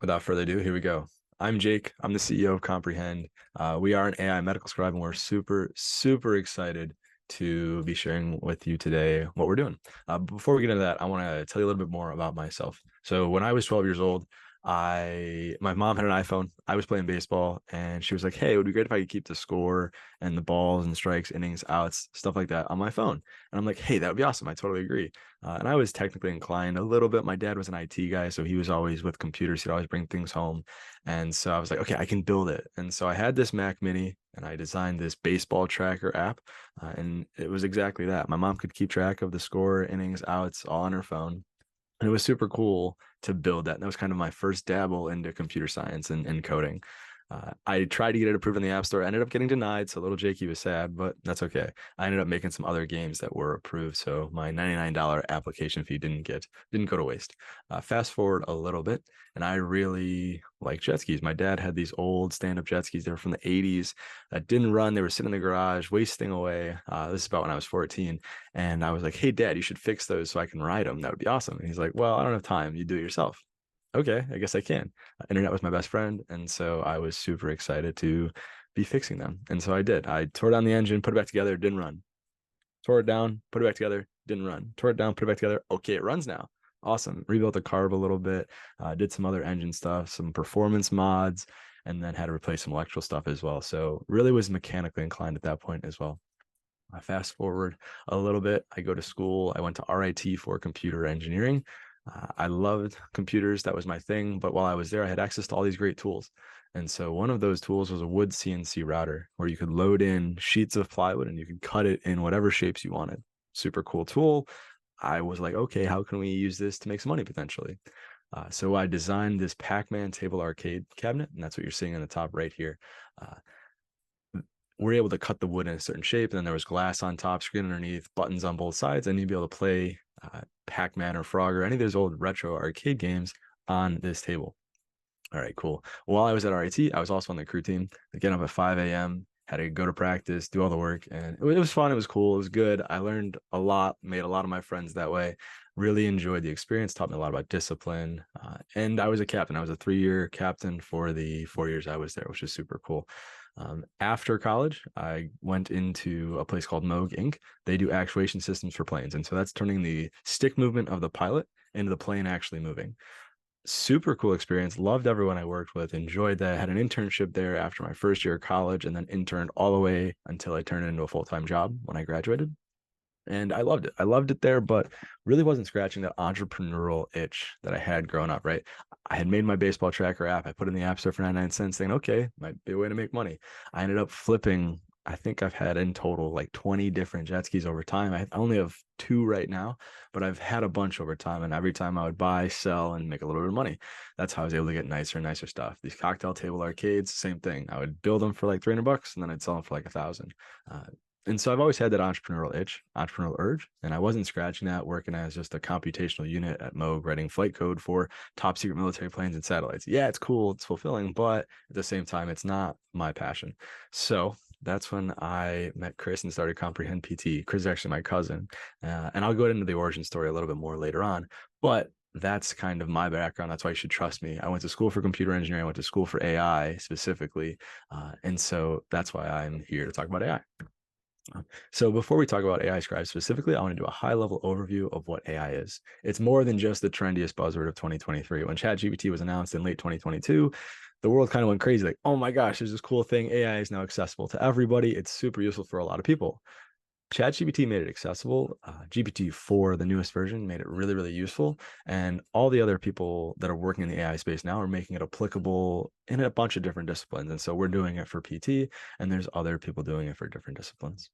Without further ado, here we go. I'm Jake. I'm the CEO of Comprehend. We are an AI medical scribe, and we're super, super excited to be sharing with you today what we're doing. Before we get into that, I want to tell you a little bit more about myself. So when I was 12 years old, my mom had an iPhone. I was playing baseball, and she was like, "Hey, it would be great if I could keep the score and the balls and strikes, innings, outs, stuff like that on my phone." And I'm like, "Hey, that would be awesome. I totally agree." And I was technically inclined a little bit. My dad was an IT guy, so he was always with computers. He'd always bring things home. And so I was like, okay, I can build it. And so I had this Mac Mini and I designed this baseball tracker app. And it was exactly that. My mom could keep track of the score, innings, outs, all on her phone. And it was super cool to build that. And that was kind of my first dabble into computer science and coding. I tried to get it approved in the App Store. I ended up getting denied, so little Jakey was sad, but that's okay. I ended up making some other games that were approved, so my $99 application fee didn't go to waste. Fast forward a little bit, and I really like jet skis. My dad had these old stand-up jet skis. They were from the 80s that didn't run. They were sitting in the garage, wasting away. This is about when I was 14, and I was like, "Hey, Dad, you should fix those so I can ride them. That would be awesome." And he's like, "Well, I don't have time. You do it yourself." Okay, I guess I can. Internet was my best friend, and so I was super excited to be fixing them. And so I did. I tore down the engine, put it back together, didn't run. Tore it down, put it back together, didn't run. Tore it down, put it back together. Okay, it runs now. Awesome. Rebuilt the carb a little bit, did some other engine stuff, some performance mods, and then had to replace some electrical stuff as well. So really was mechanically inclined at that point as well. I fast forward a little bit. I go to school. I went to RIT for computer engineering. I loved computers. That was my thing. But while I was there, I had access to all these great tools. And so one of those tools was a wood CNC router where you could load in sheets of plywood and you could cut it in whatever shapes you wanted. Super cool tool. I was like, okay, how can we use this to make some money potentially? So I designed this Pac-Man table arcade cabinet, and that's what you're seeing in the top right here. Uh, we're able to cut the wood in a certain shape. And then there was glass on top, screen underneath, buttons on both sides, and you'd be able to play Pac-Man or Frog or any of those old retro arcade games on this table. All right, cool. While I was at RIT, I was also on the crew team. I get up at 5 a.m., had to go to practice, do all the work, and it was fun. It was cool. It was good. I learned a lot, made a lot of my friends that way. Really enjoyed the experience, taught me a lot about discipline. And I was a captain. I was a 3-year captain for the 4 years I was there, which is super cool. After college, I went into a place called Moog Inc. They do actuation systems for planes. And so that's turning the stick movement of the pilot into the plane actually moving. Super cool experience. Loved everyone I worked with. Enjoyed that. Had an internship there after my first year of college and then interned all the way until I turned it into a full-time job when I graduated. And I loved it. I loved it there, but really wasn't scratching that entrepreneurial itch that I had growing up, right? I had made my baseball tracker app. I put it in the app store for 99 cents, saying, okay, might be a way to make money. I ended up flipping. I think I've had in total like 20 different jet skis over time. I only have two right now, but I've had a bunch over time. And every time I would buy, sell, and make a little bit of money. That's how I was able to get nicer and nicer stuff. These cocktail table arcades, same thing. I would build them for like $300 and then I'd sell them for like 1,000. And so I've always had that entrepreneurial itch, entrepreneurial urge, and I wasn't scratching that working as just a computational unit at Moog, writing flight code for top secret military planes and satellites. Yeah, it's cool, it's fulfilling, but at the same time, it's not my passion. So that's when I met Chris and started Comprehend PT. Chris is actually my cousin, and I'll go into the origin story a little bit more later on. But that's kind of my background. That's why you should trust me. I went to school for computer engineering. I went to school for AI specifically, and so that's why I'm here to talk about AI. So before we talk about AI Scribe specifically, I want to do a high level overview of what AI is. It's more than just the trendiest buzzword of 2023. When ChatGPT was announced in late 2022, the world kind of went crazy. Like, oh my gosh, there's this cool thing. AI is now accessible to everybody. It's super useful for a lot of people. ChatGPT made it accessible. GPT-4, the newest version, made it really, really useful. And all the other people that are working in the AI space now are making it applicable in a bunch of different disciplines. And so we're doing it for PT, and there's other people doing it for different disciplines.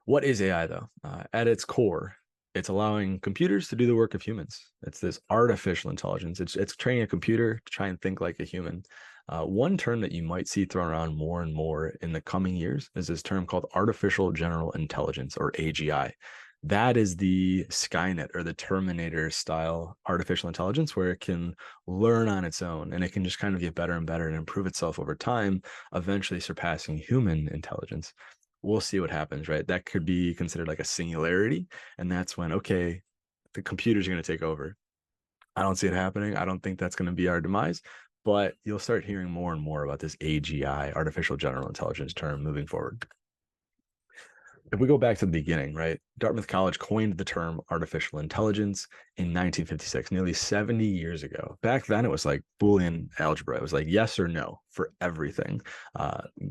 What is AI though? At its core, it's allowing computers to do the work of humans. It's this artificial intelligence. It's training a computer to try and think like a human. One term that you might see thrown around more and more in the coming years is this term called artificial general intelligence, or AGI. That is the Skynet or the Terminator style artificial intelligence where it can learn on its own and it can just kind of get better and better and improve itself over time, eventually surpassing human intelligence. We'll see what happens, right? That could be considered like a singularity. And that's when, okay, the computers are going to take over. I don't see it happening. I don't think that's going to be our demise, but you'll start hearing more and more about this AGI, artificial general intelligence term moving forward. If we go back to the beginning, right? Dartmouth College coined the term artificial intelligence in 1956, nearly 70 years ago. Back then, it was like Boolean algebra. It was like yes or no for everything.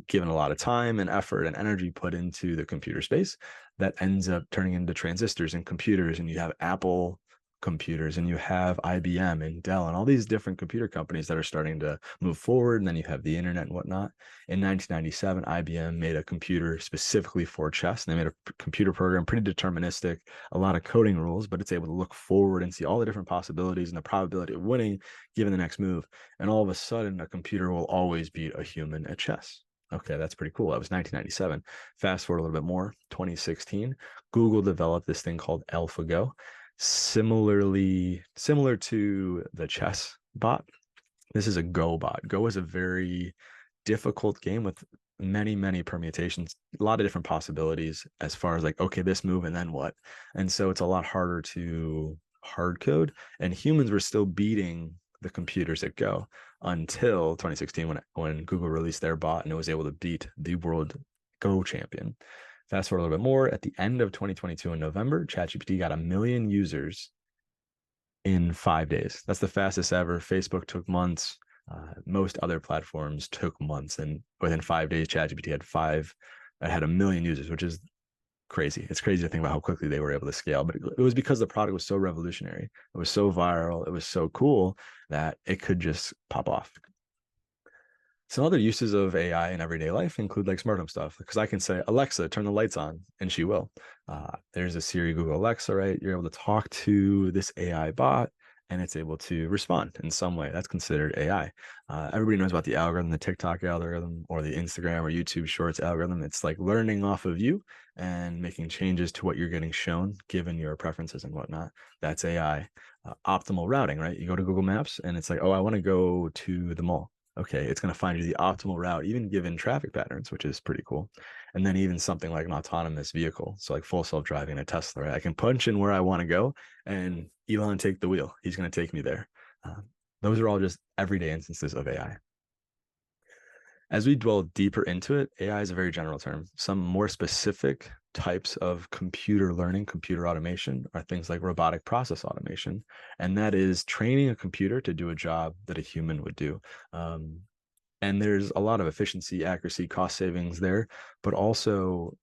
Given a lot of time and effort and energy put into the computer space, that ends up turning into transistors and computers, and you have Apple computers and you have IBM and Dell and all these different computer companies that are starting to move forward. And then you have the internet and whatnot. In 1997, IBM made a computer specifically for chess. And they made a computer program, pretty deterministic, a lot of coding rules, but it's able to look forward and see all the different possibilities and the probability of winning given the next move. And all of a sudden, a computer will always beat a human at chess. Okay, that's pretty cool. That was 1997. Fast forward a little bit more, 2016, Google developed this thing called AlphaGo, similar to the chess bot. This is a Go bot. Go is a very difficult game with many permutations, a lot of different possibilities as far as like, okay, this move and then what. And so it's a lot harder to hard code. And humans were still beating the computers at Go until 2016 when Google released their bot and it was able to beat the world Go champion. Fast forward a little bit more, at the end of 2022 in November, ChatGPT got 1 million users in 5 days. That's the fastest ever. Facebook took months. Most other platforms took months, and within 5 days, ChatGPT had 1 million users, which is crazy. It's crazy to think about how quickly they were able to scale, but it was because the product was so revolutionary. It was so viral. It was so cool that it could just pop off. Some other uses of AI in everyday life include like smart home stuff, because I can say, Alexa, turn the lights on, and she will. There's a Siri, Google Alexa, right? You're able to talk to this AI bot and it's able to respond in some way. That's considered AI. Everybody knows about the algorithm, the TikTok algorithm, or the Instagram or YouTube Shorts algorithm. It's like learning off of you and making changes to what you're getting shown given your preferences and whatnot. That's AI. Optimal routing, right? You go to Google Maps and it's like, oh, I want to go to the mall. Okay, it's going to find you the optimal route, even given traffic patterns, which is pretty cool. And then even something like an autonomous vehicle, so like full self-driving, a Tesla, right? I can punch in where I want to go and Elon take the wheel. He's going to take me there. Those are all just everyday instances of AI. As we dwell deeper into it, AI is a very general term. Some more specific types of computer learning, computer automation are things like robotic process automation. And that is training a computer to do a job that a human would do. And there's a lot of efficiency, accuracy, cost savings there, but also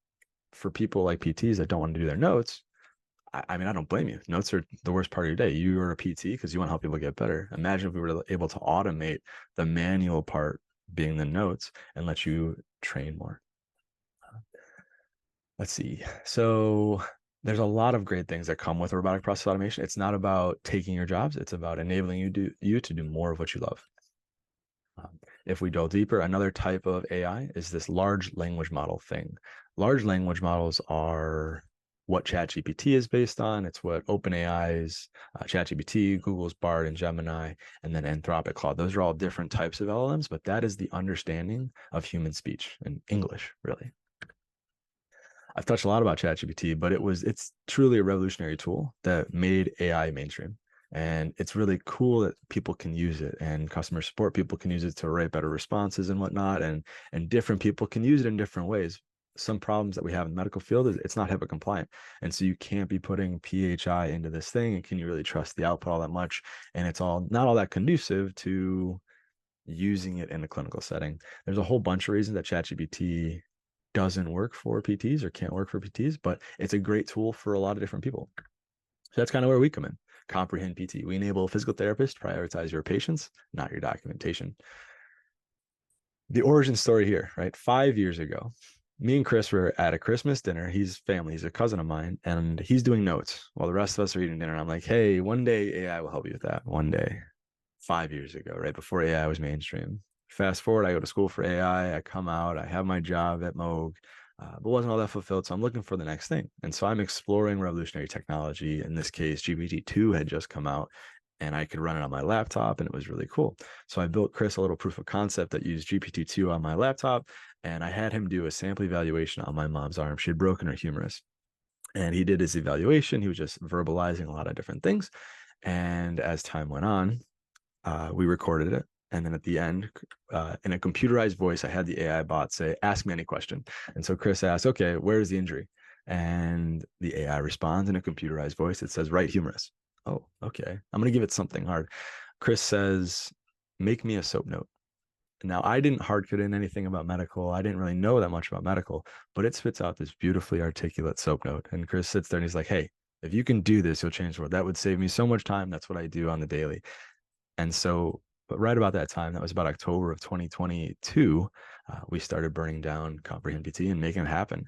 for people like PTs that don't want to do their notes, I mean, I don't blame you. Notes are the worst part of your day. You are a PT because you want to help people get better. Imagine if we were able to automate the manual part being the notes and let you train more. Let's see. So there's a lot of great things that come with robotic process automation. It's not about taking your jobs. It's about enabling you to do more of what you love. If we go deeper, another type of AI is this large language model thing. Large language models are what ChatGPT is based on. It's what OpenAI's ChatGPT, Google's Bard and Gemini, and then Anthropic Claude. Those are all different types of LLMs, but that is the understanding of human speech and English, really. I've touched a lot about ChatGPT, but it's truly a revolutionary tool that made AI mainstream. And it's really cool that people can use it, and customer support people can use it to write better responses and whatnot. And different people can use it in different ways. Some problems that we have in the medical field is it's not HIPAA compliant. And so you can't be putting PHI into this thing. And can you really trust the output all that much? And it's all not all that conducive to using it in a clinical setting. There's a whole bunch of reasons that ChatGPT doesn't work for PTs or can't work for PTs, but it's a great tool for a lot of different people. So that's kind of where we come in. Comprehend PT. We enable physical therapists to prioritize your patients, not your documentation. The origin story here, right? 5 years ago, me and Chris were at a Christmas dinner. He's family, he's a cousin of mine, and he's doing notes while the rest of us are eating dinner. I'm like, hey, one day AI will help you with that. One day. 5 years ago, right before AI was mainstream. Fast forward, I go to school for AI. I come out, I have my job at Moog, but wasn't all that fulfilled. So I'm looking for the next thing. And so I'm exploring revolutionary technology. In this case, GPT-2 had just come out and I could run it on my laptop and it was really cool. So I built Chris a little proof of concept that used GPT-2 on my laptop. And I had him do a sample evaluation on my mom's arm. She had broken her humerus. And he did his evaluation. He was just verbalizing a lot of different things. And as time went on, we recorded it. And then at the end, in a computerized voice, I had the AI bot say, ask me any question. And so Chris asked, okay, where's the injury? And the AI responds in a computerized voice. It says, right humerus. Oh, okay. I'm going to give it something hard. Chris says, make me a soap note. Now, I didn't hard code in anything about medical. I didn't really know that much about medical, but it spits out this beautifully articulate soap note. And Chris sits there and he's like, hey, if you can do this, you'll change the world. That would save me so much time. That's what I do on the daily. And so, but right about that time, that was about October of 2022, we started burning down Comprehend PT and making it happen.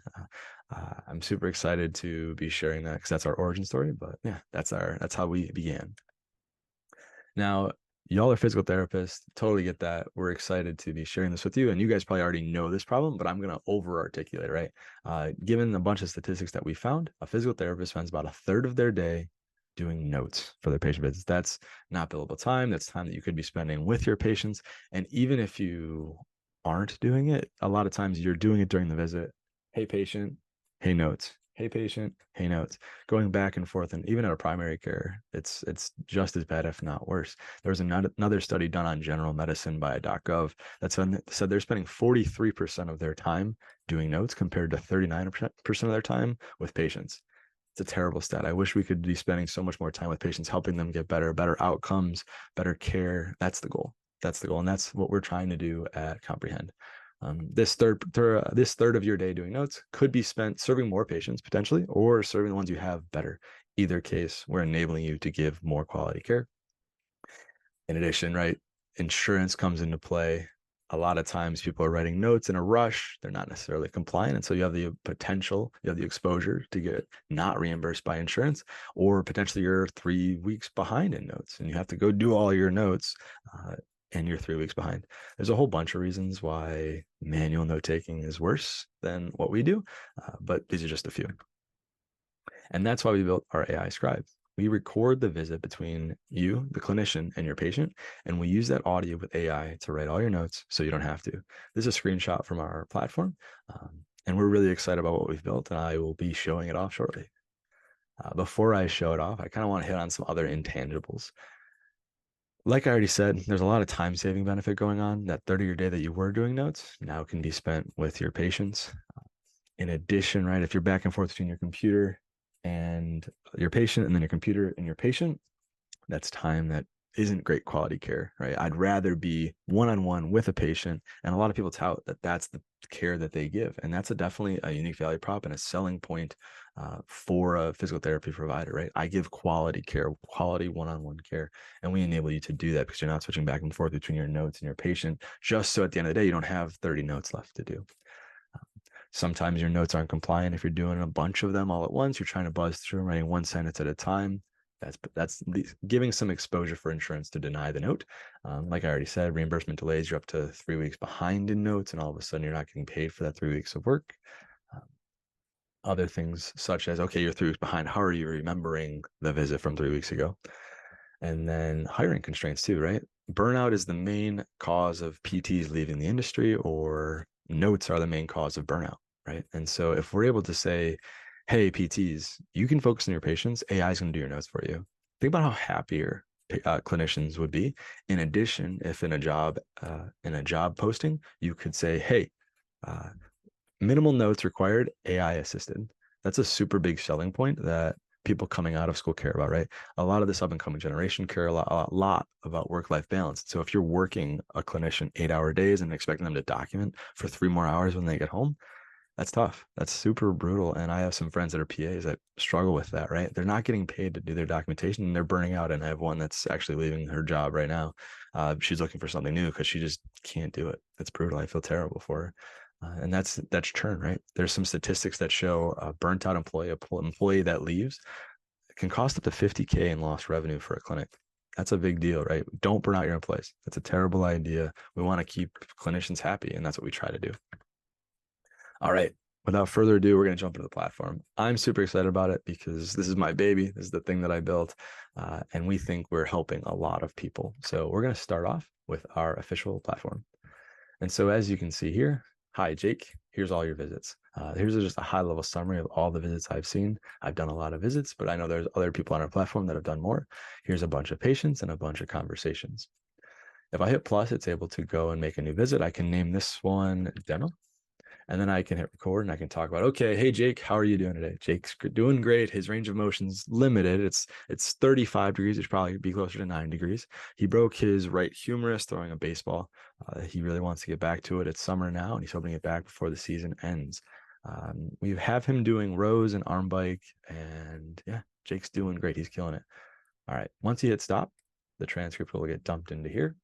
I'm super excited to be sharing that because that's our origin story. But yeah, that's how we began. Now, y'all are physical therapists. Totally get that. We're excited to be sharing this with you. And you guys probably already know this problem, but I'm going to over articulate, right? Given a bunch of statistics that we found, a physical therapist spends about a third of their day doing notes for their patient visits. That's not billable time. That's time that you could be spending with your patients. And even if you aren't doing it, a lot of times you're doing it during the visit. Hey, patient, hey, notes. Hey, patient, hey, notes, going back and forth. And even at a primary care, it's just as bad, if not worse. There was another study done on general medicine by .gov that said they're spending 43% of their time doing notes compared to 39% of their time with patients. It's a terrible stat. I wish we could be spending so much more time with patients, helping them get better outcomes, better care. That's the goal. That's the goal. And that's what we're trying to do at Comprehend. This third of your day doing notes could be spent serving more patients potentially, or serving the ones you have better. Either case, we're enabling you to give more quality care. In addition, right, insurance comes into play. A lot of times people are writing notes in a rush. They're not necessarily compliant. And so you have the potential, you have the exposure to get not reimbursed by insurance, or potentially you're 3 weeks behind in notes and you have to go do all your notes. And you're 3 weeks behind. There's a whole bunch of reasons why manual note taking is worse than what we do, but these are just a few. And that's why we built our AI Scribe. We record the visit between you, the clinician, and your patient, and we use that audio with AI to write all your notes so you don't have to. This is a screenshot from our platform, and we're really excited about what we've built, and I will be showing it off shortly. Before I show it off, I kind of want to hit on some other intangibles. Like I already said, there's a lot of time saving benefit going on. That 30-year day that you were doing notes now can be spent with your patients. In addition, right, if you're back and forth between your computer and your patient and then your computer and your patient, that's time that isn't great quality care, right? I'd rather be one-on-one with a patient. And a lot of people tout that that's the care that they give. And that's definitely a unique value prop and a selling point for a physical therapy provider, right? I give quality care, quality one-on-one care. And we enable you to do that because you're not switching back and forth between your notes and your patient, just so at the end of the day, you don't have 30 notes left to do. Sometimes your notes aren't compliant. If you're doing a bunch of them all at once, you're trying to buzz through and writing one sentence at a time. That's giving some exposure for insurance to deny the note. Like I already said, reimbursement delays, you're up to 3 weeks behind in notes, and all of a sudden you're not getting paid for that 3 weeks of work. Other things such as, okay, you're 3 weeks behind. How are you remembering the visit from 3 weeks ago? And then hiring constraints too, right? Burnout is the main cause of PTs leaving the industry, or notes are the main cause of burnout, right? And so if we're able to say, hey, PTs, you can focus on your patients, AI is going to do your notes for you. Think about how happier clinicians would be. In addition, if in a job posting, you could say, hey, minimal notes required, AI assisted. That's a super big selling point that people coming out of school care about, right? A lot of this up and coming generation care a lot about work-life balance. So if you're working a clinician 8-hour days and expecting them to document for 3 more hours when they get home, that's tough. That's super brutal. And I have some friends that are PAs that struggle with that, right? They're not getting paid to do their documentation and they're burning out. And I have one that's actually leaving her job right now. She's looking for something new because she just can't do it. That's brutal. I feel terrible for her. And that's churn, right? There's some statistics that show a burnt out employee that leaves can cost up to 50K in lost revenue for a clinic. That's a big deal, right? Don't burn out your employees. That's a terrible idea. We want to keep clinicians happy, and that's what we try to do. All right. Without further ado, we're going to jump into the platform. I'm super excited about it because this is my baby. This is the thing that I built. And we think we're helping a lot of people. So we're going to start off with our official platform. And so as you can see here, hi, Jake, here's all your visits. Here's just a high level summary of all the visits I've seen. I've done a lot of visits, but I know there's other people on our platform that have done more. Here's a bunch of patients and a bunch of conversations. If I hit plus, it's able to go and make a new visit. I can name this one demo. And then I can hit record and I can talk about, okay, hey Jake, how are you doing today? Jake's doing great. His range of motion's limited. It's 35 degrees. It should probably be closer to 9 degrees. He broke his right humerus throwing a baseball. He really wants to get back to it. It's summer now, and he's hoping to get back before the season ends. We have him doing rows and arm bike, and yeah, Jake's doing great. He's killing it. All right. Once he hits stop, the transcript will get dumped into here,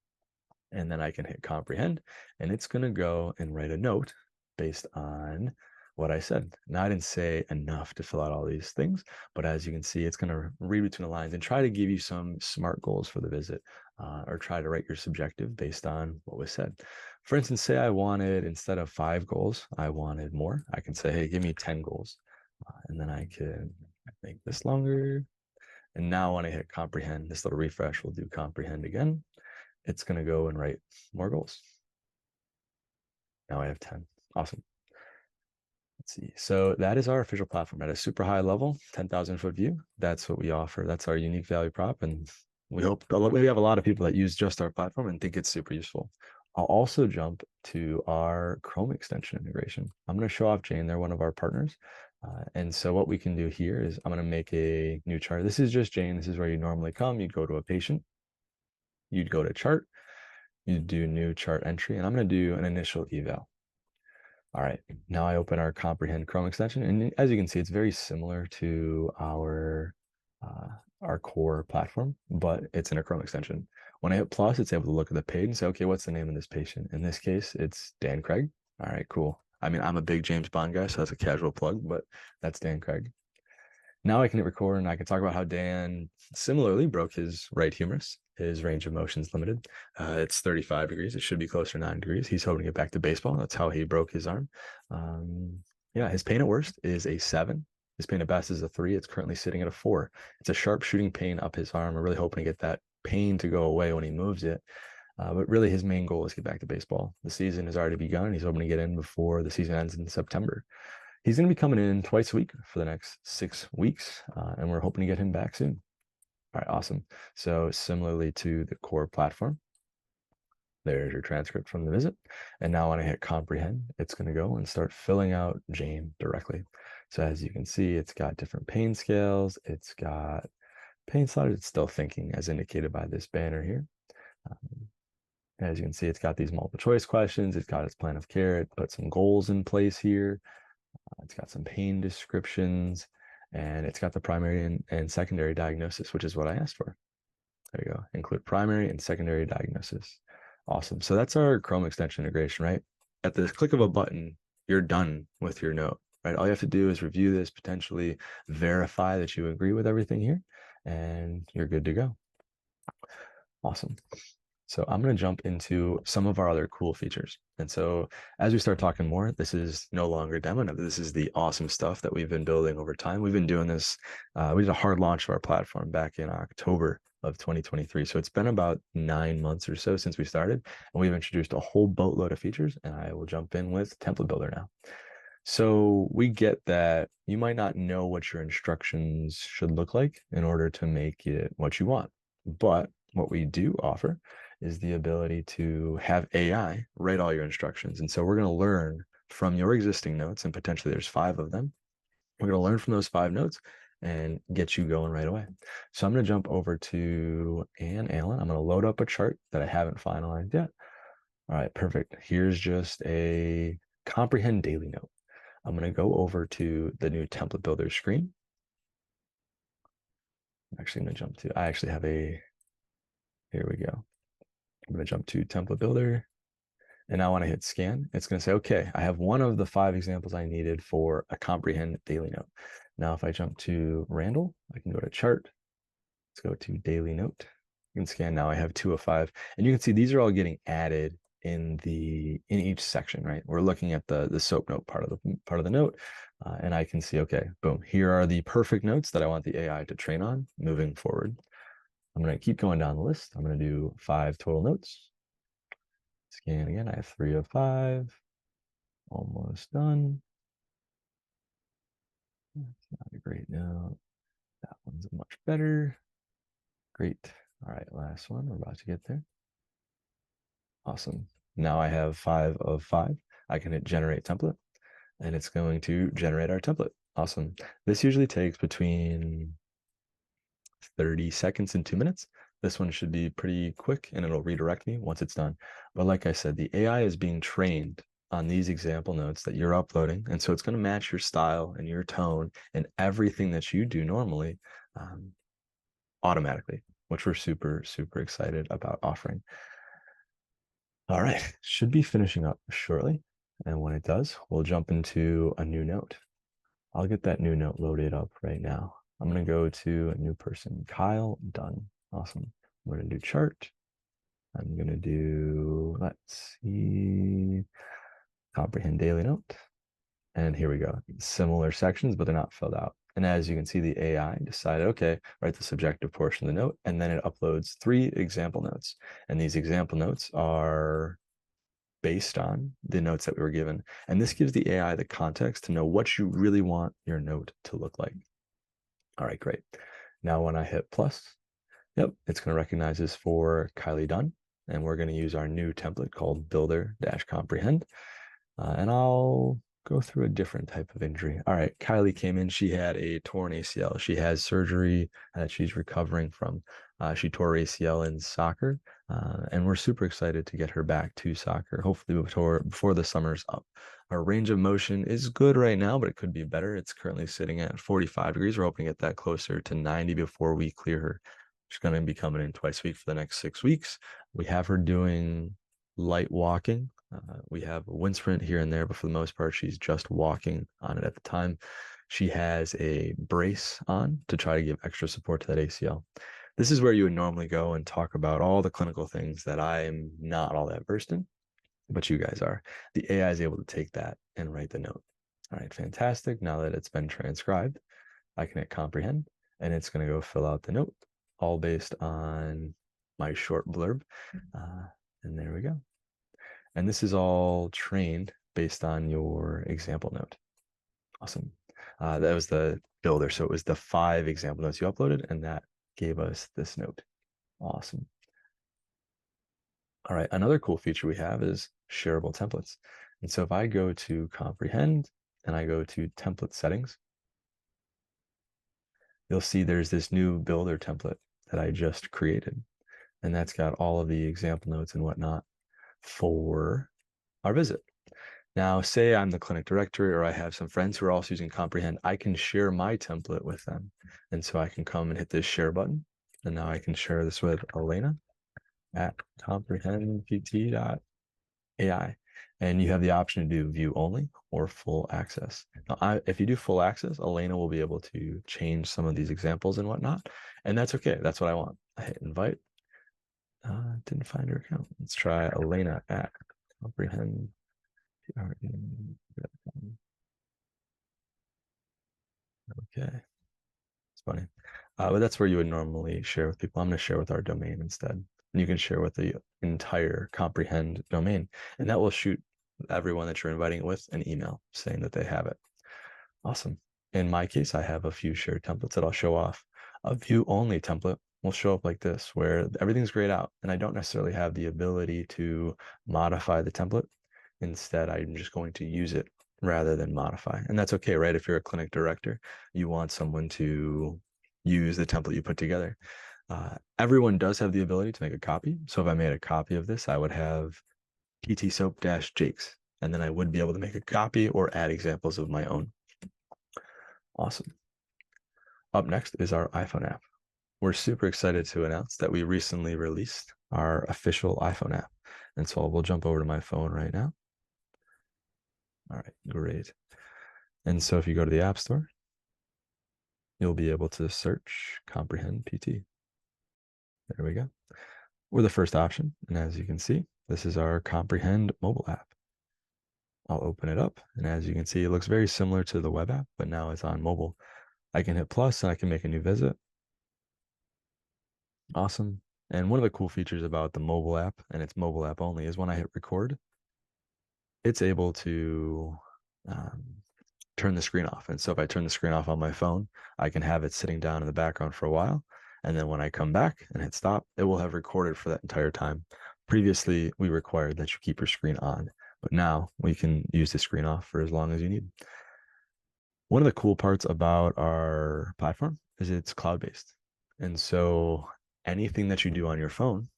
and then I can hit comprehend, and it's going to go and write a note based on what I said. Now, I didn't say enough to fill out all these things, but as you can see, it's going to read between the lines and try to give you some SMART goals for the visit, or try to write your subjective based on what was said. For instance, say I wanted, instead of 5 goals, I wanted more. I can say, hey, give me 10 goals. And then I can make this longer. And now when I hit comprehend, this little refresh will do comprehend again. It's going to go and write more goals. Now I have 10. Awesome. Let's see. So that is our official platform at a super high level, 10,000 foot view. That's what we offer. That's our unique value prop. And we hope we have a lot of people that use just our platform and think it's super useful. I'll also jump to our Chrome extension integration. I'm going to show off Jane. They're one of our partners. And so what we can do here is I'm going to make a new chart. This is just Jane. This is where you normally come. You'd go to a patient. You'd go to chart. You'd do new chart entry. And I'm going to do an initial eval. All right, now I open our comprehend Chrome extension, and as you can see, it's very similar to our core platform, but it's in a Chrome extension. When I hit plus, it's able to look at the page and say, okay, what's the name of this patient? In this case, it's Dan Craig. All right, cool. I mean, I'm a big James Bond guy, so that's a casual plug, but that's Dan Craig. Now I can hit record and I can talk about how Dan similarly broke his right humerus. His range of motion is limited. It's 35 degrees. It should be closer to 9 degrees. He's hoping to get back to baseball. That's how he broke his arm. Yeah, his pain at worst is a 7. His pain at best is a 3. It's currently sitting at a 4. It's a sharp shooting pain up his arm. We're really hoping to get that pain to go away when he moves it. But really, his main goal is to get back to baseball. The season has already begun. He's hoping to get in before the season ends in September. He's going to be coming in twice a week for the next 6 weeks, and we're hoping to get him back soon. All right, awesome. So similarly to the core platform, there's your transcript from the visit. And now when I hit comprehend, it's going to go and start filling out Jane directly. So as you can see, it's got different pain scales. It's got pain sliders. It's still thinking as indicated by this banner here. As you can see, it's got these multiple choice questions. It's got its plan of care. It put some goals in place here. It's got some pain descriptions, and it's got the primary and secondary diagnosis, which is what I asked for. There you go. Include primary and secondary diagnosis. Awesome. So that's our Chrome extension integration, right? At the click of a button, you're done with your note, right? All you have to do is review this, potentially verify that you agree with everything here, and you're good to go. Awesome. So I'm going to jump into some of our other cool features. And so as we start talking more, this is no longer demo. This is the awesome stuff that we've been building over time. We've been doing this. We did a hard launch of our platform back in October of 2023. So it's been about 9 months or so since we started, and we've introduced a whole boatload of features, and I will jump in with Template Builder now. So we get that you might not know what your instructions should look like in order to make it what you want. But what we do offer is the ability to have AI write all your instructions. And so we're going to learn from your existing notes, and potentially there's 5 of them. We're going to learn from those 5 notes and get you going right away. So I'm going to jump over to Ann Allen. I'm going to load up a chart that I haven't finalized yet. All right, perfect. Here's just a comprehend daily note. I'm going to go over to the new template builder screen. I'm actually going to jump to, I actually have here we go. I'm going to jump to template builder, and now when I hit scan, it's going to say, okay, I have one of the 5 examples I needed for a comprehend daily note. Now, if I jump to Randall, I can go to chart. Let's go to daily note. You can scan. Now I have 2 of 5, and you can see these are all getting added in each section, right? We're looking at the SOAP note part of the note, and I can see, okay, boom, here are the perfect notes that I want the AI to train on moving forward. I'm going to keep going down the list. I'm going to do 5 total notes. Scan again. I have 3 of 5. Almost done. That's not a great note. That one's much better. Great. All right, last one. We're about to get there. Awesome. Now I have 5 of 5. I can hit generate template and it's going to generate our template. Awesome. This usually takes between 30 seconds and 2 minutes. This one should be pretty quick and it'll redirect me once it's done. But like I said, the AI is being trained on these example notes that you're uploading. And so it's going to match your style and your tone and everything that you do normally um, automatically, which we're super, super excited about offering. All right, should be finishing up shortly. And when it does, we'll jump into a new note. I'll get that new note loaded up right now. I'm going to go to a new person, Kyle Dunn. Awesome. I'm going to do chart. I'm going to do, let's see, comprehend daily note. And here we go. Similar sections, but they're not filled out. And as you can see, the AI decided, okay, write the subjective portion of the note, and then it uploads 3 example notes. And these example notes are based on the notes that we were given. And this gives the AI the context to know what you really want your note to look like. All right, great. Now when I hit plus, yep, it's going to recognize this for Kylie Dunn. And we're going to use our new template called builder-comprehend. And I'll go through a different type of injury. All right, Kylie came in. She had a torn ACL. She has surgery that she's recovering from. She tore ACL in soccer, and we're super excited to get her back to soccer, hopefully before the summer's up. Our range of motion is good right now, but it could be better. It's currently sitting at 45 degrees. We're hoping to get that closer to 90 before we clear her. She's going to be coming in twice a week for the next 6 weeks. We have her doing light walking. We have a wind sprint here and there, but for the most part, she's just walking on it at the time. She has a brace on to try to give extra support to that ACL. This is where you would normally go and talk about all the clinical things that I am not all that versed in, but you guys are. The AI is able to take that and write the note. All right, fantastic. Now that it's been transcribed, I can hit comprehend and it's going to go fill out the note, all based on my short blurb. And there we go. And this is all trained based on your example note. Awesome. That was the builder. So it was the 5 example notes you uploaded, and that gave us this note. Awesome. All right. Another cool feature we have is shareable templates. And so if I go to comprehend and I go to template settings, you'll see there's this new builder template that I just created. And that's got all of the example notes and whatnot for our visit. Now, say I'm the clinic director or I have some friends who are also using Comprehend, I can share my template with them. And so I can come and hit this share button. And now I can share this with Elena at comprehendpt.ai. And you have the option to do view only or full access. Now, if you do full access, Elena will be able to change some of these examples and whatnot. And that's okay. That's what I want. I hit invite. Didn't find her account. Let's try Elena at comprehend. Okay, it's funny. But that's where you would normally share with people. I'm going to share with our domain instead. And you can share with the entire comprehend domain. And that will shoot everyone that you're inviting it with an email saying that they have it. Awesome. In my case, I have a few shared templates that I'll show off. A view only template will show up like this, where everything's grayed out. And I don't necessarily have the ability to modify the template. Instead, I'm just going to use it rather than modify. And that's okay, right? If you're a clinic director, you want someone to use the template you put together. Everyone does have the ability to make a copy. So if I made a copy of this, I would have PT soap-jakes, and then I would be able to make a copy or add examples of my own. Awesome. Up next is our iPhone app. We're super excited to announce that we recently released our official iPhone app. And so we'll jump over to my phone right now. All right, great. And so if you go to the App Store, you'll be able to search Comprehend PT. There we go. We're the first option. And as you can see, this is our Comprehend mobile app. I'll open it up. And as you can see, it looks very similar to the web app, but now it's on mobile. I can hit plus and I can make a new visit. Awesome. And one of the cool features about the mobile app, and it's mobile app only, is when I hit record, it's able to turn the screen off. And so if I turn the screen off on my phone, I can have it sitting down in the background for a while. And then when I come back and hit stop, it will have recorded for that entire time. Previously, we required that you keep your screen on, but now we can use the screen off for as long as you need. One of the cool parts about our platform is it's cloud-based. And so anything that you do on your phone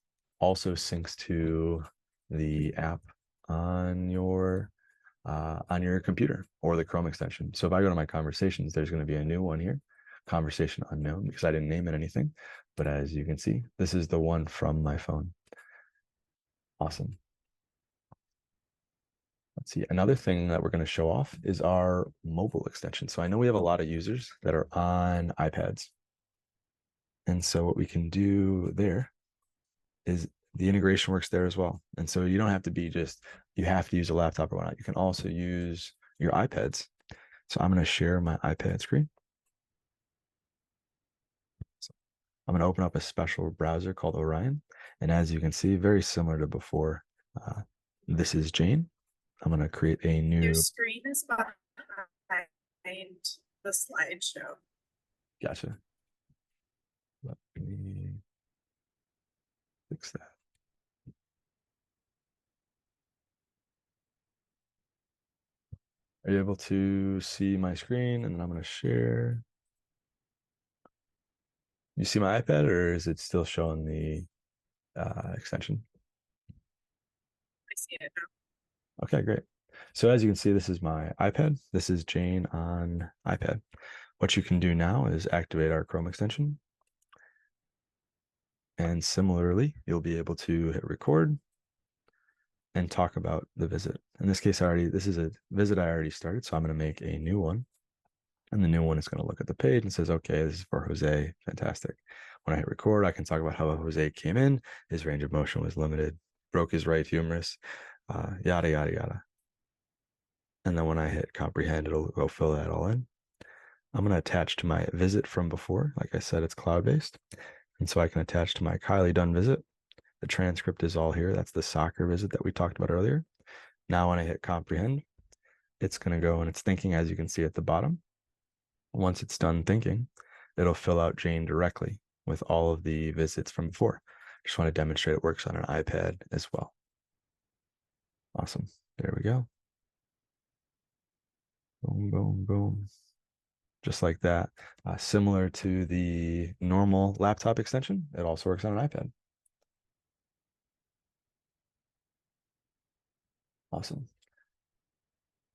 also syncs to the app on your computer or the Chrome extension. So if I go to my conversations, there's going to be a new one here, conversation unknown, because I didn't name it anything. But as you can see, this is the one from my phone. Awesome. Let's see. Another thing that we're going to show off is our mobile extension. So I know we have a lot of users that are on iPads. And so what we can do there is the integration works there as well. And so you don't have to be you have to use a laptop or whatnot. You can also use your iPads. So I'm going to share my iPad screen. So I'm going to open up a special browser called Orion. And as you can see, very similar to before, this is Jane. I'm going to create a new. Your screen is behind the slideshow. Gotcha. Let me fix that. Are you able to see my screen? And then I'm going to share. You see my iPad, or is it still showing the extension? I see it now. Okay, great. So as you can see, this is my iPad. This is Jane on iPad. What you can do now is activate our Chrome extension. And similarly, you'll be able to hit record and talk about the visit. In this case, this is a visit I already started, so I'm going to make a new one. And the new one is going to look at the page and says, okay, this is for Jose. Fantastic. When I hit record, I can talk about how Jose came in. His range of motion was limited, broke his right humerus, yada, yada, yada. And then when I hit comprehend, it'll go fill that all in. I'm going to attach to my visit from before. Like I said, it's cloud-based. And so I can attach to my Kylie Dunn visit. The transcript is all here. That's the soccer visit that we talked about earlier. Now when I hit comprehend, it's going to go and it's thinking, as you can see at the bottom. Once it's done thinking, it'll fill out Jane directly with all of the visits from before. Just want to demonstrate it works on an iPad as well. Awesome. There we go. Boom, boom, boom. Just like that. Similar to the normal laptop extension, it also works on an iPad. Awesome.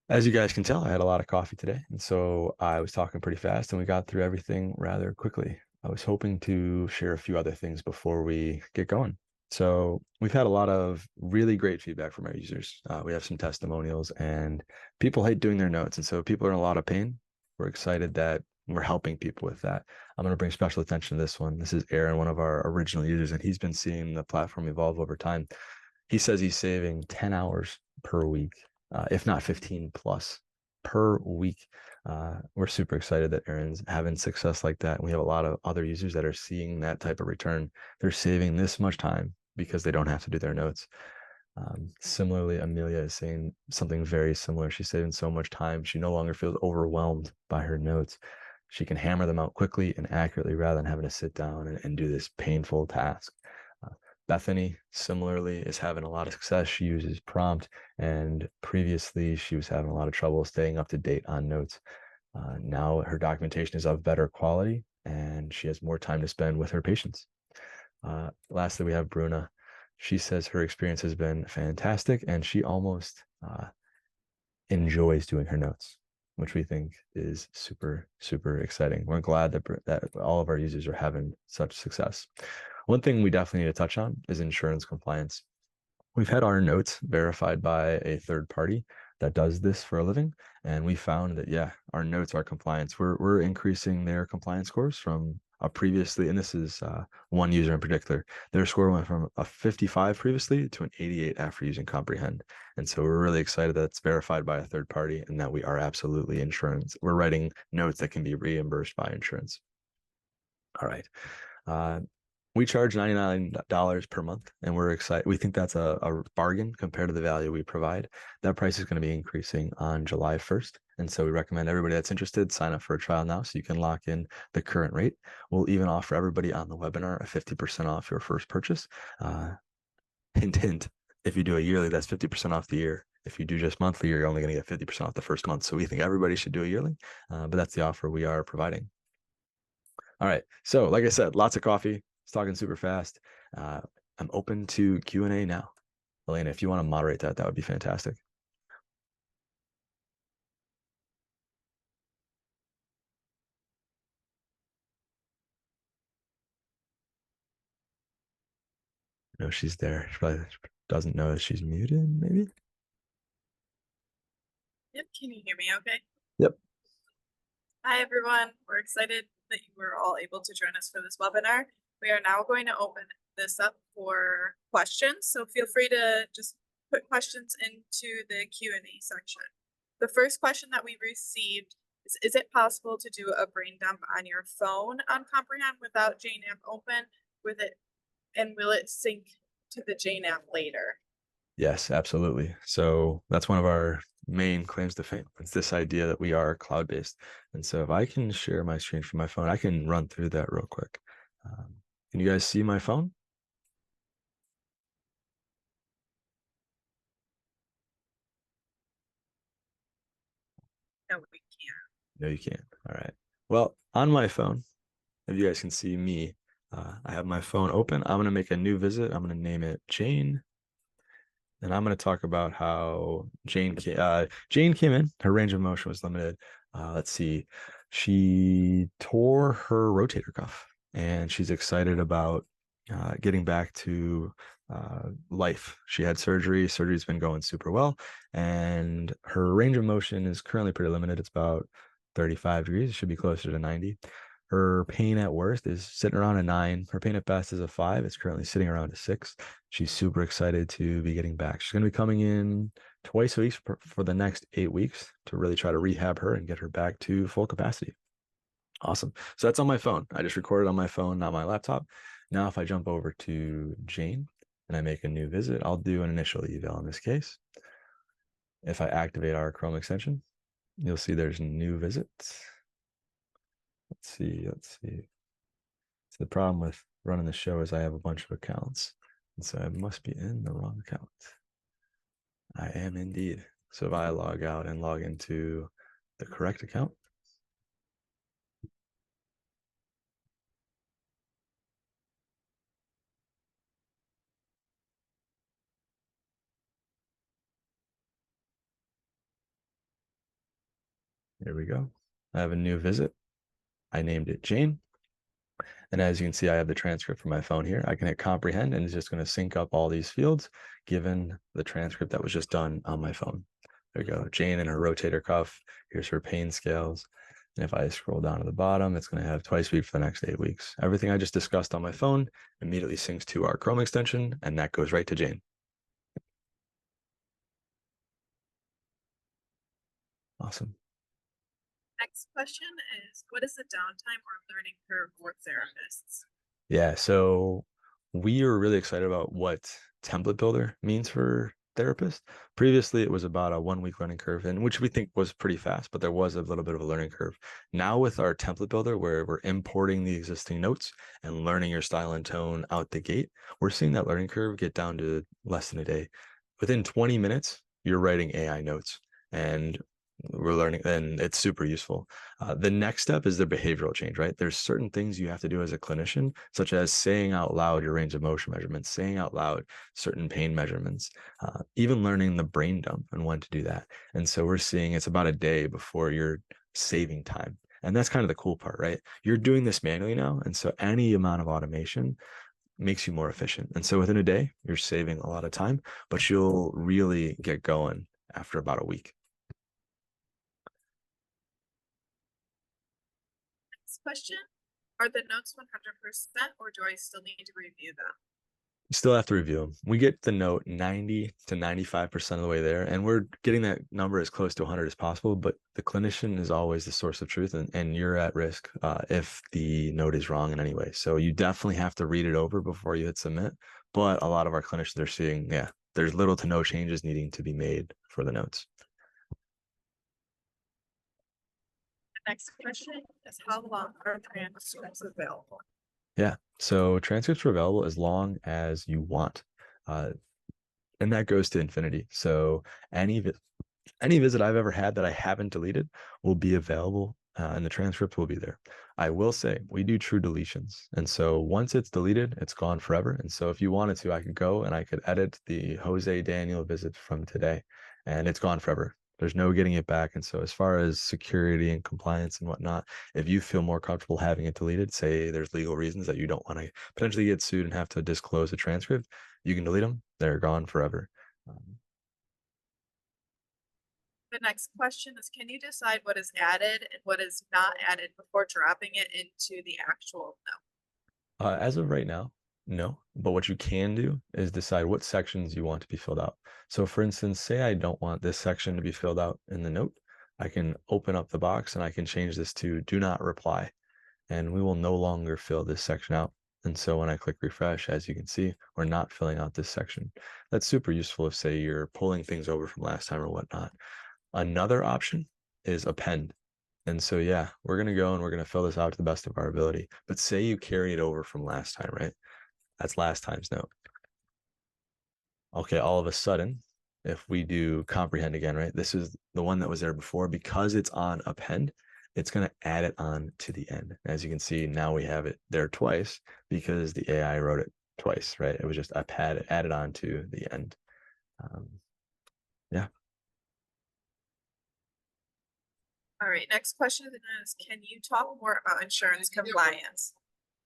As you guys can tell, I had a lot of coffee today, and so I was talking pretty fast and we got through everything rather quickly. I was hoping to share a few other things before we get going. So we've had a lot of really great feedback from our users. We have some testimonials and people hate doing their notes. And so people are in a lot of pain. We're excited that we're helping people with that. I'm going to bring special attention to this one. This is Aaron, one of our original users, and he's been seeing the platform evolve over time. He says he's saving 10 hours per week, if not 15 plus per week. We're super excited that Aaron's having success like that. And we have a lot of other users that are seeing that type of return. They're saving this much time because they don't have to do their notes. Similarly, Amelia is saying something very similar. She's saving so much time. She no longer feels overwhelmed by her notes. She can hammer them out quickly and accurately rather than having to sit down and do this painful task. Bethany, similarly, is having a lot of success. She uses prompt, and previously she was having a lot of trouble staying up to date on notes. Now her documentation is of better quality, and she has more time to spend with her patients. Lastly, we have Bruna. She says her experience has been fantastic, and she almost enjoys doing her notes, which we think is super, super exciting. We're glad that all of our users are having such success. One thing we definitely need to touch on is insurance compliance. We've had our notes verified by a third party that does this for a living, and we found that, yeah, our notes are compliance. We're increasing their compliance scores from a previously, and this is one user in particular, their score went from a 55 previously to an 88 after using Comprehend. And so we're really excited that it's verified by a third party and that we are absolutely insurance. We're writing notes that can be reimbursed by insurance. All right. We charge $99 per month, and we're excited. We think that's a bargain compared to the value we provide. That price is going to be increasing on July 1st. And so we recommend everybody that's interested sign up for a trial now so you can lock in the current rate. We'll even offer everybody on the webinar a 50% off your first purchase. Hint, hint. If you do a yearly, that's 50% off the year. If you do just monthly, you're only going to get 50% off the first month. So we think everybody should do a yearly, but that's the offer we are providing. All right. So, like I said, lots of coffee. It's talking super fast. Uh, I'm open to Q&A now. Elena, if you want to moderate that, that would be fantastic. No, she's there. She probably doesn't know that she's muted, maybe. Yep, can you hear me okay? Yep. Hi, everyone. We're excited that you were all able to join us for this webinar. We are now going to open this up for questions, so feel free to just put questions into the Q&A section. The first question that we received is it possible to do a brain dump on your phone on Comprehend without Jane app open with it, and will it sync to the Jane app later? Yes, absolutely. So that's one of our main claims to fame. It's this idea that we are cloud-based. And so if I can share my screen from my phone, I can run through that real quick. Can you guys see my phone? No, we can't. No, you can't. All right. Well, on my phone, if you guys can see me, I have my phone open. I'm going to make a new visit. I'm going to name it Jane. And I'm going to talk about how Jane came in. Her range of motion was limited. Let's see. She tore her rotator cuff, and she's excited about getting back to life. She had surgery. Surgery's been going super well, and her range of motion is currently pretty limited. It's about 35 degrees. It should be closer to 90. Her pain at worst is sitting around a 9. Her pain at best is a 5. It's currently sitting around a 6. She's super excited to be getting back. She's going to be coming in twice a week for the next 8 weeks to really try to rehab her and get her back to full capacity. Awesome. So that's on my phone. I just recorded on my phone, not my laptop. Now, if I jump over to Jane and I make a new visit, I'll do an initial eval in this case. If I activate our Chrome extension, you'll see there's a new visit. Let's see. So the problem with running the show is I have a bunch of accounts. And so I must be in the wrong account. I am indeed. So if I log out and log into the correct account, here we go. I have a new visit. I named it Jane. And as you can see, I have the transcript from my phone here. I can hit comprehend and it's just going to sync up all these fields given the transcript that was just done on my phone. There we go. Jane and her rotator cuff. Here's her pain scales. And if I scroll down to the bottom, it's going to have twice a week for the next 8 weeks. Everything I just discussed on my phone immediately syncs to our Chrome extension, and that goes right to Jane. Awesome. Next question is, what is the downtime or learning curve for therapists? Yeah, so we are really excited about what template builder means for therapists. Previously, it was about a 1 week learning curve, and which we think was pretty fast, but there was a little bit of a learning curve. Now with our template builder, where we're importing the existing notes and learning your style and tone out the gate, we're seeing that learning curve get down to less than a day. Within 20 minutes, you're writing AI notes. And we're learning, and it's super useful. The next step is the behavioral change, right? There's certain things you have to do as a clinician, such as saying out loud your range of motion measurements, saying out loud certain pain measurements, even learning the brain dump and when to do that. And so we're seeing it's about a day before you're saving time. And that's kind of the cool part, right? You're doing this manually now. And so any amount of automation makes you more efficient. And so within a day, you're saving a lot of time, but you'll really get going after about a week. Next question, are the notes 100% or do I still need to review them? You still have to review them. We get the note 90 to 95% of the way there, and we're getting that number as close to 100 as possible. But the clinician is always the source of truth, and you're at risk if the note is wrong in any way. So you definitely have to read it over before you hit submit. But a lot of our clinicians are seeing, yeah, there's little to no changes needing to be made for the notes. The next question is how long are transcripts available? Yeah. So transcripts are available as long as you want. Uh, and that goes to infinity. So any any visit I've ever had that I haven't deleted will be available and the transcript will be there. I will say we do true deletions. And so once it's deleted, it's gone forever. And so if you wanted to, I could go and I could edit the Jose Daniel visit from today and it's gone forever. There's no getting it back. And so as far as security and compliance and whatnot, if you feel more comfortable having it deleted, say there's legal reasons that you don't want to potentially get sued and have to disclose a transcript, you can delete them. They're gone forever. The next question is, can you decide what is added and what is not added before dropping it into the actual note? As of right now, no. But what you can do is decide what sections you want to be filled out. So for instance, say I don't want this section to be filled out in the note. I can open up the box and I can change this to do not reply. And we will no longer fill this section out. And so when I click refresh, as you can see, we're not filling out this section. That's super useful if, say, you're pulling things over from last time or whatnot. Another option is append. And so, yeah, we're going to go and we're going to fill this out to the best of our ability. But say you carry it over from last time, right? That's last time's note. Okay, all of a sudden, if we do comprehend again, right? This is the one that was there before. Because it's on append, it's going to add it on to the end. As you can see, now we have it there twice because the AI wrote it twice, right? It was just added on to the end. Yeah. All right, next question is, can you talk more about insurance compliance?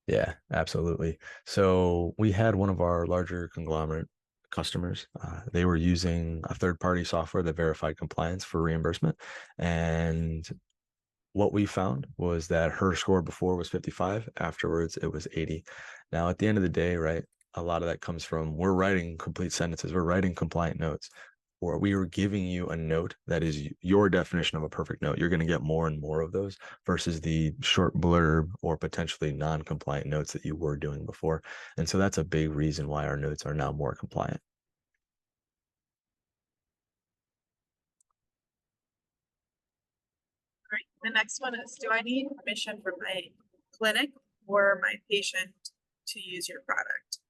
Yeah, absolutely. So we had one of our larger conglomerate customers. They were using a third-party software that verified compliance for reimbursement. And what we found was that her score before was 55. Afterwards, it was 80. Now, at the end of the day, right, a lot of that comes from we're writing complete sentences, we're writing compliant notes, or we were giving you a note that is your definition of a perfect note. You're going to get more and more of those versus the short blurb or potentially non-compliant notes that you were doing before. And so that's a big reason why our notes are now more compliant. All right, the next one is, do I need permission from my clinic or my patient to use your product?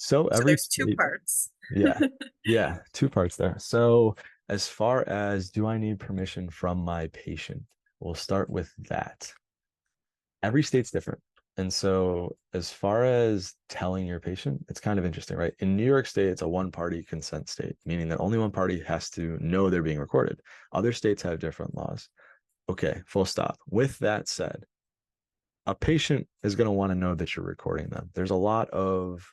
So So every there's two state, parts. yeah, yeah, two parts there. So as far as do I need permission from my patient, we'll start with that. Every state's different. And so, as far as telling your patient, it's kind of interesting, right? In New York State, it's a one party consent state, meaning that only one party has to know they're being recorded. Other states have different laws. Okay, full stop. With that said, a patient is going to want to know that you're recording them. There's a lot of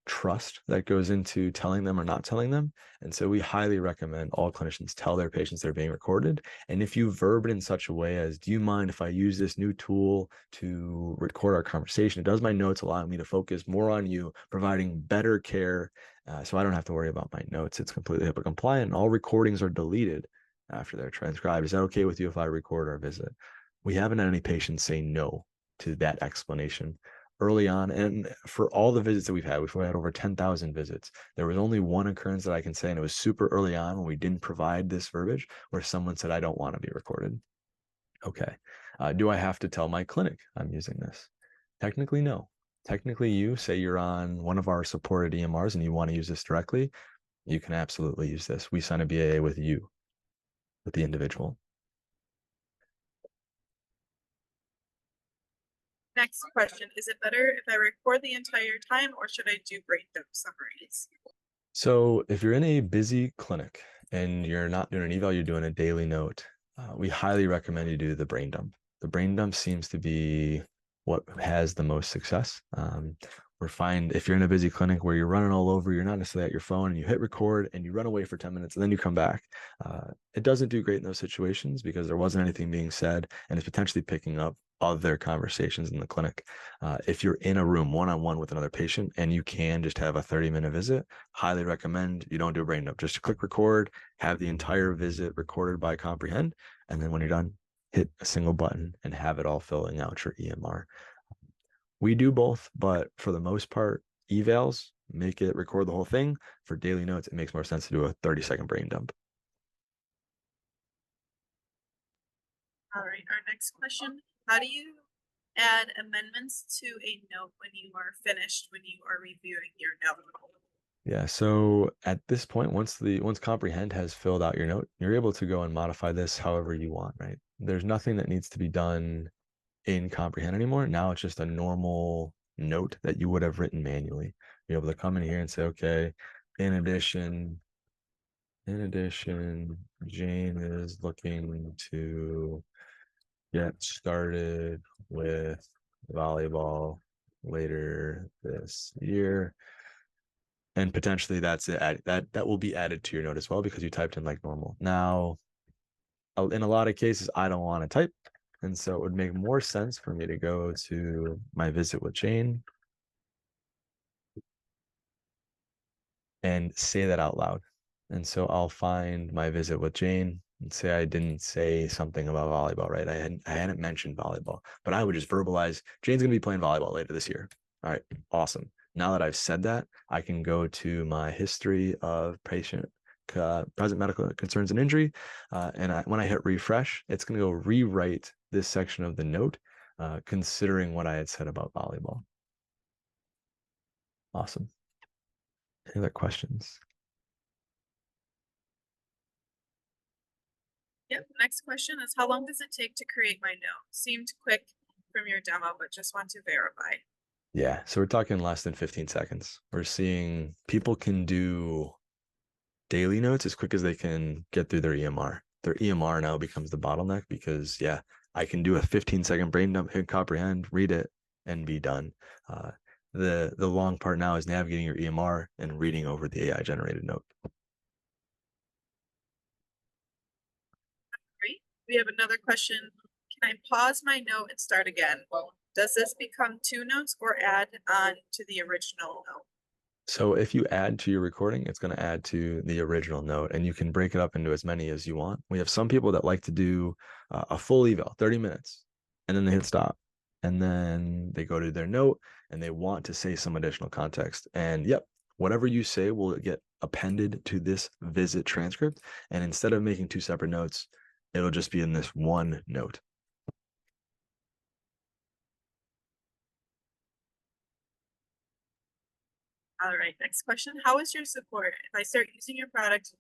trust that goes into telling them or not telling them. And so we highly recommend all clinicians tell their patients they're being recorded. And if you verb it in such a way as, do you mind if I use this new tool to record our conversation? Does my notes allow me to focus more on you, providing better care so I don't have to worry about my notes? It's completely HIPAA compliant. And all recordings are deleted after they're transcribed. Is that okay with you if I record our visit? We haven't had any patients say no to that explanation early on. And for all the visits that we've had over 10,000 visits. There was only one occurrence that I can say, and it was super early on when we didn't provide this verbiage, where someone said, I don't want to be recorded. Okay. Do I have to tell my clinic I'm using this? Technically, no. Technically, you say you're on one of our supported EMRs and you want to use this directly, you can absolutely use this. We sign a BAA with you, with the individual. Next question, is it better if I record the entire time or should I do brain dump summaries? So if you're in a busy clinic and you're not doing an eval, you're doing a daily note, we highly recommend you do the brain dump. The brain dump seems to be what has the most success. We're fine if you're in a busy clinic where you're running all over, you're not necessarily at your phone and you hit record and you run away for 10 minutes and then you come back. It doesn't do great in those situations because there wasn't anything being said and it's potentially picking up other conversations in the clinic. If you're in a room one-on-one with another patient and you can just have a 30-minute visit, highly recommend you don't do a brain dump. Just click record, have the entire visit recorded by Comprehend, and then when you're done, hit a single button and have it all filling out your EMR. We do both, but for the most part, evals, make it record the whole thing. For daily notes, it makes more sense to do a 30-second brain dump. All right, our next question, how do you add amendments to a note when you are finished, when you are reviewing your note? Yeah, so at this point, once Comprehend has filled out your note, you're able to go and modify this however you want, right? There's nothing that needs to be done in Comprehend anymore. Now it's just a normal note that you would have written manually. You're able to come in here and say, okay, in addition, Jane is looking to get started with volleyball later this year. And potentially that's it. That will be added to your note as well because you typed in like normal. Now, in a lot of cases, I don't want to type. And so it would make more sense for me to go to my visit with Jane and say that out loud. And so I'll find my visit with Jane and say I didn't say something about volleyball, right? I hadn't mentioned volleyball, but I would just verbalize Jane's gonna be playing volleyball later this year. All right, awesome. Now that I've said that, I can go to my history of present medical concerns and injury, and when I hit refresh, it's gonna go rewrite this section of the note, considering what I had said about volleyball. Awesome. Any other questions? Yep, next question is how long does it take to create my note? Seemed quick from your demo, but just want to verify. Yeah, so we're talking less than 15 seconds. We're seeing people can do daily notes as quick as they can get through their EMR. Their EMR now becomes the bottleneck because, yeah, I can do a 15-second brain dump, hit comprehend, read it, and be done. The long part now is navigating your EMR and reading over the AI generated note. Great. We have another question. Can I pause my note and start again? Does this become two notes or add on to the original note? So if you add to your recording, it's going to add to the original note, and you can break it up into as many as you want. We have some people that like to do a full eval, 30 minutes, and then they hit stop, and then they go to their note and they want to say some additional context. And yep, whatever you say will get appended to this visit transcript. And instead of making two separate notes, it'll just be in this one note. All right, next question. How is your support? If I start using your product,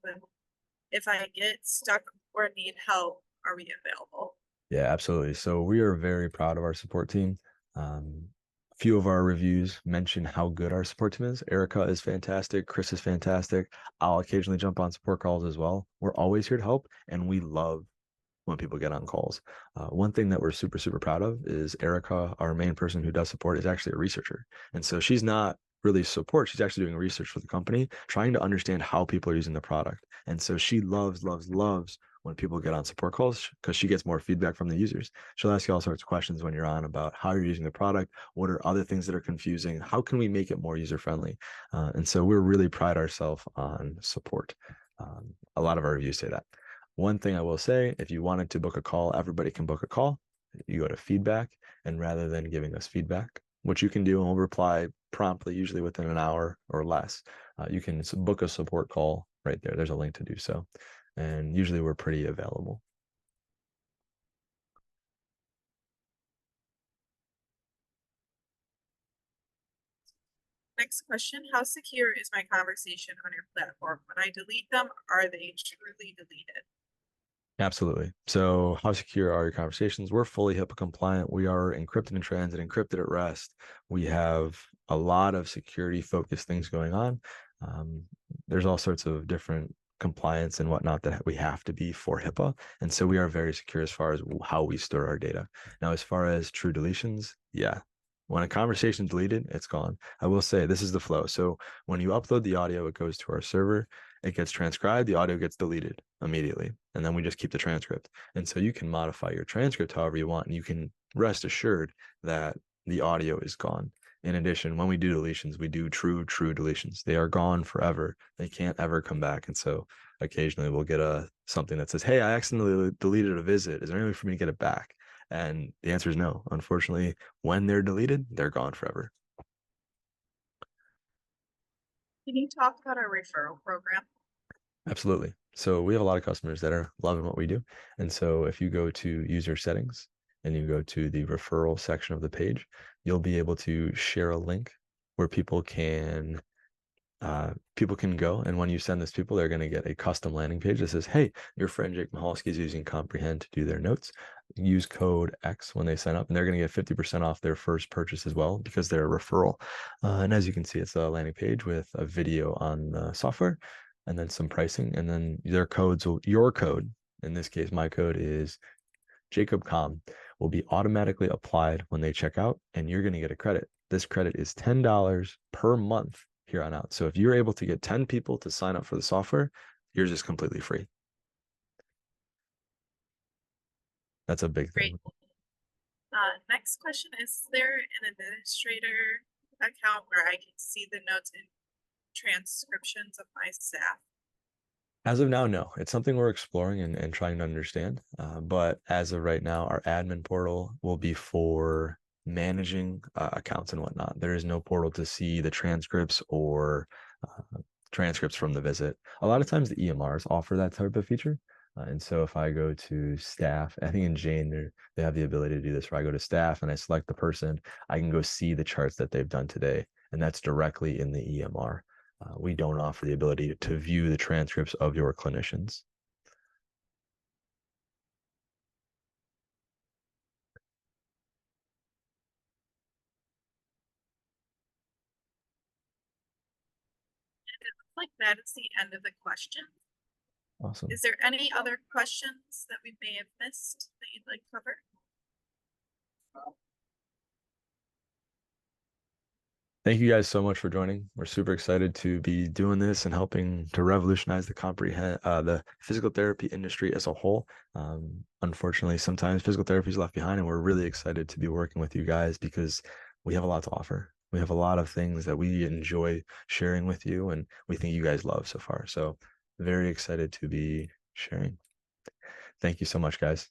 if I get stuck or need help, are we available? Yeah, absolutely. So we are very proud of our support team. A few of our reviews mention how good our support team is. Erica is fantastic. Chris is fantastic. I'll occasionally jump on support calls as well. We're always here to help, and we love when people get on calls. One thing that we're super, super proud of is Erica, our main person who does support, is actually a researcher. And so she's not really support. She's actually doing research for the company, trying to understand how people are using the product. And so she loves, loves, loves when people get on support calls because she gets more feedback from the users. She'll ask you all sorts of questions when you're on about how you're using the product, what are other things that are confusing, how can we make it more user friendly. And so we're really pride ourselves on support. A lot of our reviews say that. One thing I will say, if you wanted to book a call, everybody can book a call. You go to feedback, and rather than giving us feedback, which you can do and we'll reply promptly, usually within an hour or less, you can book a support call right there. There's a link to do so. And usually we're pretty available. Next question, how secure is my conversation on your platform? When I delete them, are they truly deleted? Absolutely. So how secure are your conversations? We're fully HIPAA compliant. We are encrypted in transit, encrypted at rest. We have a lot of security focused things going on. There's all sorts of different compliance and whatnot that we have to be for HIPAA. And so we are very secure as far as how we store our data. Now, as far as true deletions, yeah. When a conversation is deleted, it's gone. I will say this is the flow. So when you upload the audio, it goes to our server, it gets transcribed, the audio gets deleted immediately. and then we just keep the transcript. And so you can modify your transcript however you want, and you can rest assured that the audio is gone. In addition, when we do deletions, we do true deletions. They are gone forever. They can't ever come back. And so occasionally we'll get something that says, "Hey, I accidentally deleted a visit. Is there any way for me to get it back?" And the answer is no. Unfortunately, when they're deleted, they're gone forever. Can you talk about our referral program? Absolutely. So we have a lot of customers that are loving what we do. And so if you go to user settings and you go to the referral section of the page, you'll be able to share a link where people can go, and when you send this to people, they're going to get a custom landing page that says, "Hey, your friend Jake Mahalski is using Comprehend to do their notes. Use code X when they sign up, and they're going to get 50% off their first purchase as well because they're a referral." And as you can see, it's a landing page with a video on the software and then some pricing, and then your code, in this case, my code is JacobCom, will be automatically applied when they check out, and you're going to get a credit. This credit is $10 per month here on out. So if you're able to get 10 people to sign up for the software, yours is completely free. That's a big Great. thing. Next question, is there an administrator account where I can see the notes and transcriptions of my staff? As of now, no. It's something we're exploring and trying to understand. But as of right now, our admin portal will be for managing accounts and whatnot. There is no portal to see the transcripts or transcripts from the visit. A lot of times the EMRs offer that type of feature. And so if I go to staff, I think in Jane, they have the ability to do this where I go to staff and I select the person, I can go see the charts that they've done today. And that's directly in the EMR. We don't offer the ability to view the transcripts of your clinicians. And it looks like that is the end of the question. Awesome. Is there any other questions that we may have missed that you'd like covered? Thank you guys so much for joining. We're super excited to be doing this and helping to revolutionize the physical therapy industry as a whole. Unfortunately, sometimes physical therapy is left behind, and we're really excited to be working with you guys because we have a lot to offer. We have a lot of things that we enjoy sharing with you, and we think you guys love so far. So very excited to be sharing. Thank you so much, guys.